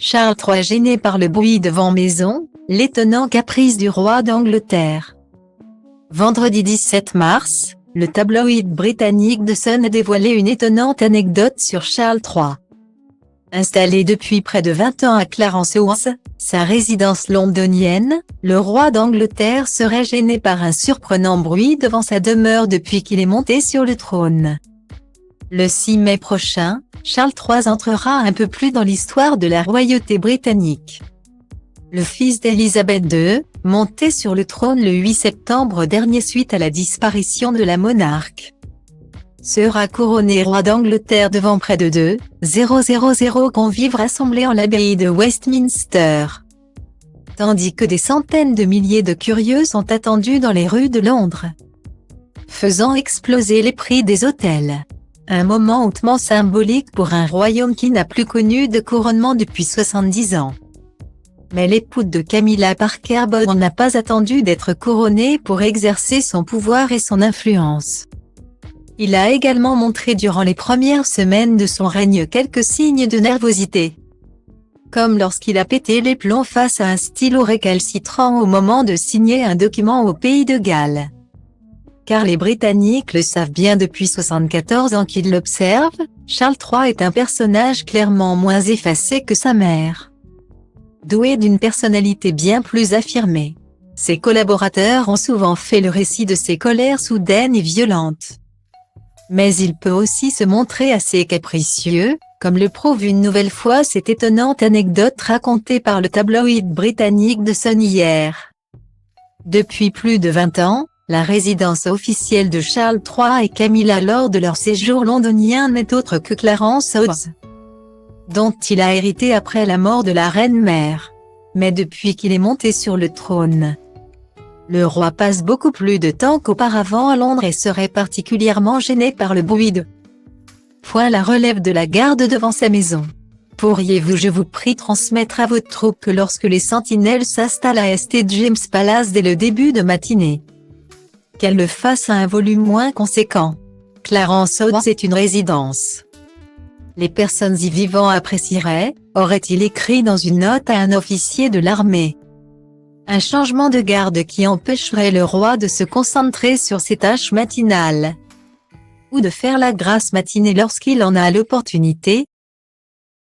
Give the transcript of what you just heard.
Charles III gêné par le bruit devant maison, l'étonnant caprice du roi d'Angleterre. Vendredi 17 mars, le tabloïd britannique The Sun a dévoilé une étonnante anecdote sur Charles III. Installé depuis près de 20 ans à Clarence House, sa résidence londonienne, le roi d'Angleterre serait gêné par un surprenant bruit devant sa demeure depuis qu'il est monté sur le trône. Le 6 mai prochain, Charles III entrera un peu plus dans l'histoire de la royauté britannique. Le fils d'Élisabeth II, monté sur le trône le 8 septembre dernier suite à la disparition de la monarque, sera couronné roi d'Angleterre devant près de 2,000 convives rassemblés en l'abbaye de Westminster. Tandis que des centaines de milliers de curieux sont attendus dans les rues de Londres, faisant exploser les prix des hôtels. Un moment hautement symbolique pour un royaume qui n'a plus connu de couronnement depuis 70 ans. Mais l'époux de Camilla Parker Bowles n'a pas attendu d'être couronné pour exercer son pouvoir et son influence. Il a également montré durant les premières semaines de son règne quelques signes de nervosité. Comme lorsqu'il a pété les plombs face à un stylo récalcitrant au moment de signer un document au pays de Galles. Car les Britanniques le savent bien depuis 74 ans qu'ils l'observent, Charles III est un personnage clairement moins effacé que sa mère. Doué d'une personnalité bien plus affirmée. Ses collaborateurs ont souvent fait le récit de ses colères soudaines et violentes. Mais il peut aussi se montrer assez capricieux, comme le prouve une nouvelle fois cette étonnante anecdote racontée par le tabloïd britannique The Sun hier. Depuis plus de 20 ans, la résidence officielle de Charles III et Camilla lors de leur séjour londonien n'est autre que Clarence House, dont il a hérité après la mort de la reine-mère. Mais depuis qu'il est monté sur le trône, le roi passe beaucoup plus de temps qu'auparavant à Londres et serait particulièrement gêné par le bruit de point la relève de la garde devant sa maison. Pourriez-vous, je vous prie, transmettre à votre troupe que lorsque les sentinelles s'installent à St. James Palace dès le début de matinée, qu'elle le fasse à un volume moins conséquent. Clarence House est une résidence. Les personnes y vivant apprécieraient, aurait-il écrit dans une note à un officier de l'armée, un changement de garde qui empêcherait le roi de se concentrer sur ses tâches matinales, ou de faire la grasse matinée lorsqu'il en a l'opportunité,